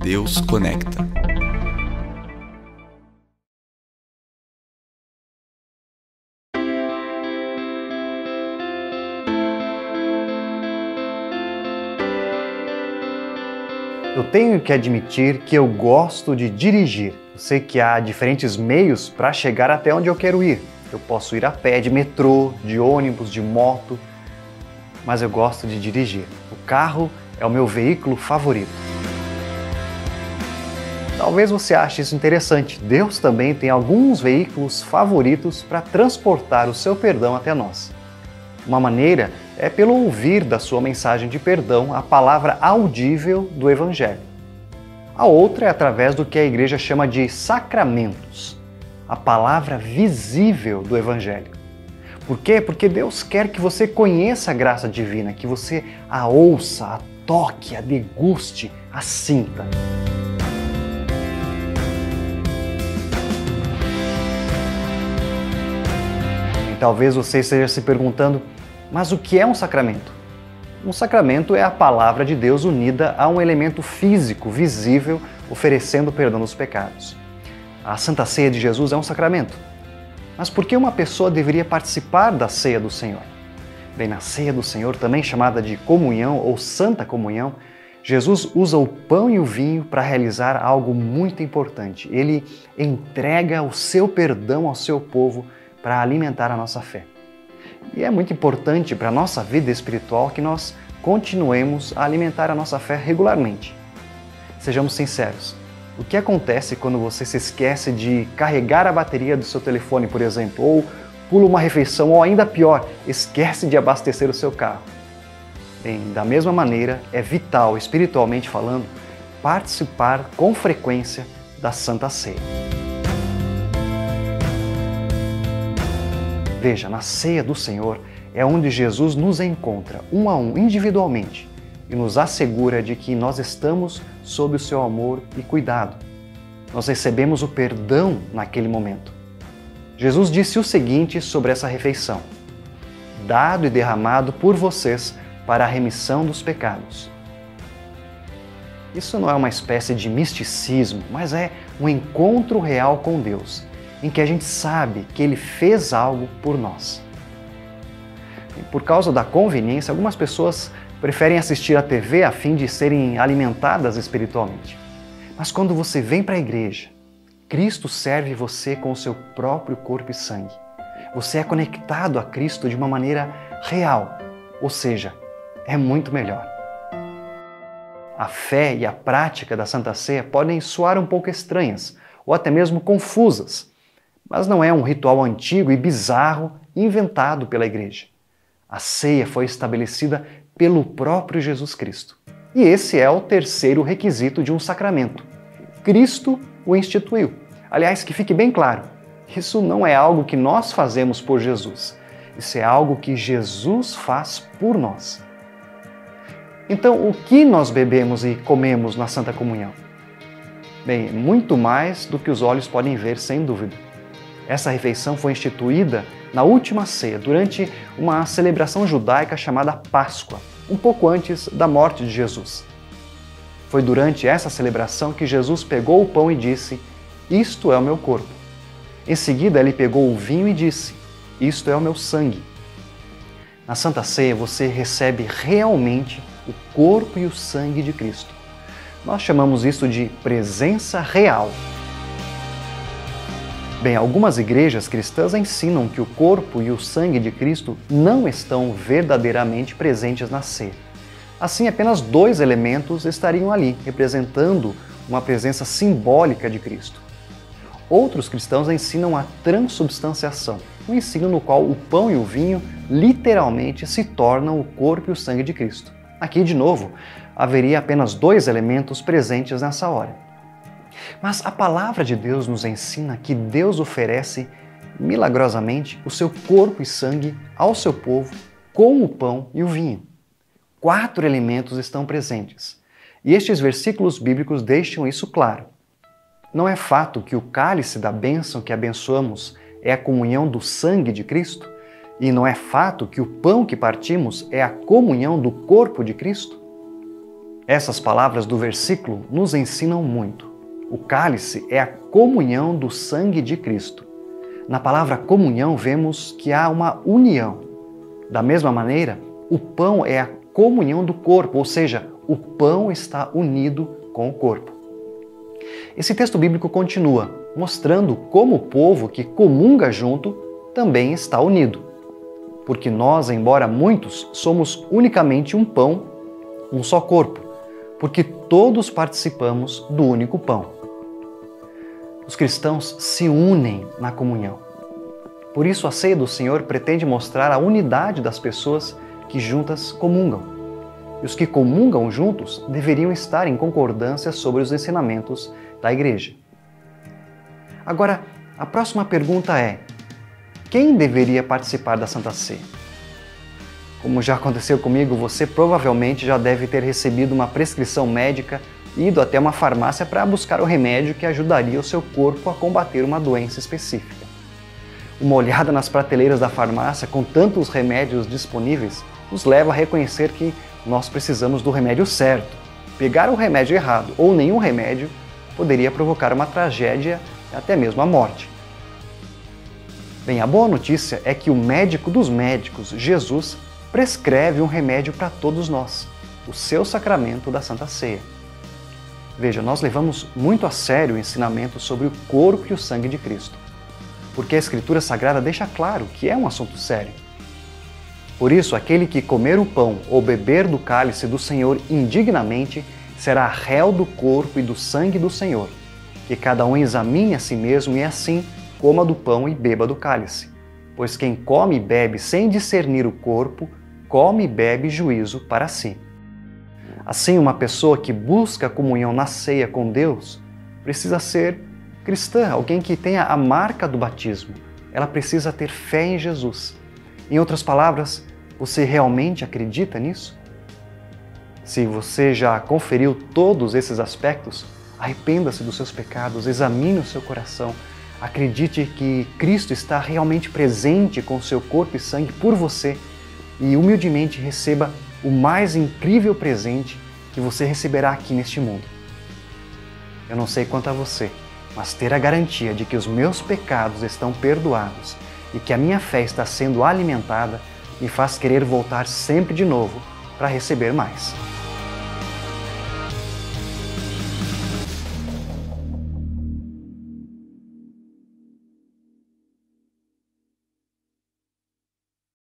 Deus conecta. Eu tenho que admitir que eu gosto de dirigir. Eu sei que há diferentes meios para chegar até onde eu quero ir. Eu posso ir a pé, de metrô, de ônibus, de moto, mas eu gosto de dirigir. O carro é o meu veículo favorito. Talvez você ache isso interessante. Deus também tem alguns veículos favoritos para transportar o seu perdão até nós. Uma maneira é pelo ouvir da sua mensagem de perdão a palavra audível do Evangelho. A outra é através do que a igreja chama de sacramentos, a palavra visível do Evangelho. Por quê? Porque Deus quer que você conheça a graça divina, que você a ouça, a toque, a deguste, a sinta. E talvez você esteja se perguntando, mas o que é um sacramento? Um sacramento é a palavra de Deus unida a um elemento físico, visível, oferecendo perdão dos pecados. A Santa Ceia de Jesus é um sacramento. Mas por que uma pessoa deveria participar da Ceia do Senhor? Bem, na Ceia do Senhor, também chamada de comunhão ou Santa Comunhão, Jesus usa o pão e o vinho para realizar algo muito importante. Ele entrega o seu perdão ao seu povo para alimentar a nossa fé. E é muito importante para a nossa vida espiritual que nós continuemos a alimentar a nossa fé regularmente. Sejamos sinceros, o que acontece quando você se esquece de carregar a bateria do seu telefone, por exemplo, ou pula uma refeição, ou ainda pior, esquece de abastecer o seu carro? Bem, da mesma maneira, é vital, espiritualmente falando, participar com frequência da Santa Ceia. Veja, na Ceia do Senhor é onde Jesus nos encontra, um a um, individualmente, e nos assegura de que nós estamos sob o seu amor e cuidado. Nós recebemos o perdão naquele momento. Jesus disse o seguinte sobre essa refeição: dado e derramado por vocês para a remissão dos pecados. Isso não é uma espécie de misticismo, mas é um encontro real com Deus, em que a gente sabe que Ele fez algo por nós. E por causa da conveniência, algumas pessoas preferem assistir à TV a fim de serem alimentadas espiritualmente. Mas quando você vem para a igreja, Cristo serve você com o seu próprio corpo e sangue. Você é conectado a Cristo de uma maneira real, ou seja, é muito melhor. A fé e a prática da Santa Ceia podem soar um pouco estranhas, ou até mesmo confusas, mas não é um ritual antigo e bizarro inventado pela igreja. A ceia foi estabelecida pelo próprio Jesus Cristo. E esse é o terceiro requisito de um sacramento. Cristo o instituiu. Aliás, que fique bem claro, isso não é algo que nós fazemos por Jesus. Isso é algo que Jesus faz por nós. Então, o que nós bebemos e comemos na Santa Comunhão? Bem, muito mais do que os olhos podem ver, sem dúvida. Essa refeição foi instituída na última ceia, durante uma celebração judaica chamada Páscoa, um pouco antes da morte de Jesus. Foi durante essa celebração que Jesus pegou o pão e disse: "Isto é o meu corpo". Em seguida, ele pegou o vinho e disse: "Isto é o meu sangue". Na Santa Ceia, você recebe realmente o corpo e o sangue de Cristo. Nós chamamos isso de presença real. Bem, algumas igrejas cristãs ensinam que o corpo e o sangue de Cristo não estão verdadeiramente presentes na ceia. Assim, apenas 2 elementos estariam ali, representando uma presença simbólica de Cristo. Outros cristãos ensinam a transubstanciação, um ensino no qual o pão e o vinho literalmente se tornam o corpo e o sangue de Cristo. Aqui, de novo, haveria apenas 2 elementos presentes nessa hora. Mas a palavra de Deus nos ensina que Deus oferece milagrosamente o seu corpo e sangue ao seu povo com o pão e o vinho. 4 elementos estão presentes. E estes versículos bíblicos deixam isso claro. Não é fato que o cálice da bênção que abençoamos é a comunhão do sangue de Cristo? E não é fato que o pão que partimos é a comunhão do corpo de Cristo? Essas palavras do versículo nos ensinam muito. O cálice é a comunhão do sangue de Cristo. Na palavra comunhão vemos que há uma união. Da mesma maneira, o pão é a comunhão do corpo, ou seja, o pão está unido com o corpo. Esse texto bíblico continua, mostrando como o povo que comunga junto também está unido. Porque nós, embora muitos, somos unicamente um pão, um só corpo, porque todos participamos do único pão. Os cristãos se unem na comunhão. Por isso, a ceia do Senhor pretende mostrar a unidade das pessoas que juntas comungam. E os que comungam juntos deveriam estar em concordância sobre os ensinamentos da igreja. Agora, a próxima pergunta é: quem deveria participar da Santa Ceia? Como já aconteceu comigo, você provavelmente já deve ter recebido uma prescrição médica e ido até uma farmácia para buscar o remédio que ajudaria o seu corpo a combater uma doença específica. Uma olhada nas prateleiras da farmácia com tantos remédios disponíveis nos leva a reconhecer que nós precisamos do remédio certo. Pegar o remédio errado ou nenhum remédio poderia provocar uma tragédia e até mesmo a morte. Bem, a boa notícia é que o médico dos médicos, Jesus, prescreve um remédio para todos nós, o seu sacramento da Santa Ceia. Veja, nós levamos muito a sério o ensinamento sobre o corpo e o sangue de Cristo, porque a Escritura Sagrada deixa claro que é um assunto sério. Por isso, aquele que comer o pão ou beber do cálice do Senhor indignamente será réu do corpo e do sangue do Senhor. Que cada um examine a si mesmo e assim coma do pão e beba do cálice. Pois quem come e bebe sem discernir o corpo, come e bebe juízo para si. Assim, uma pessoa que busca a comunhão na ceia com Deus precisa ser cristã, alguém que tenha a marca do batismo. Ela precisa ter fé em Jesus. Em outras palavras, você realmente acredita nisso? Se você já conferiu todos esses aspectos, arrependa-se dos seus pecados, examine o seu coração, acredite que Cristo está realmente presente com o seu corpo e sangue por você e humildemente receba o mais incrível presente que você receberá aqui neste mundo. Eu não sei quanto a você, mas ter a garantia de que os meus pecados estão perdoados e que a minha fé está sendo alimentada me faz querer voltar sempre de novo para receber mais.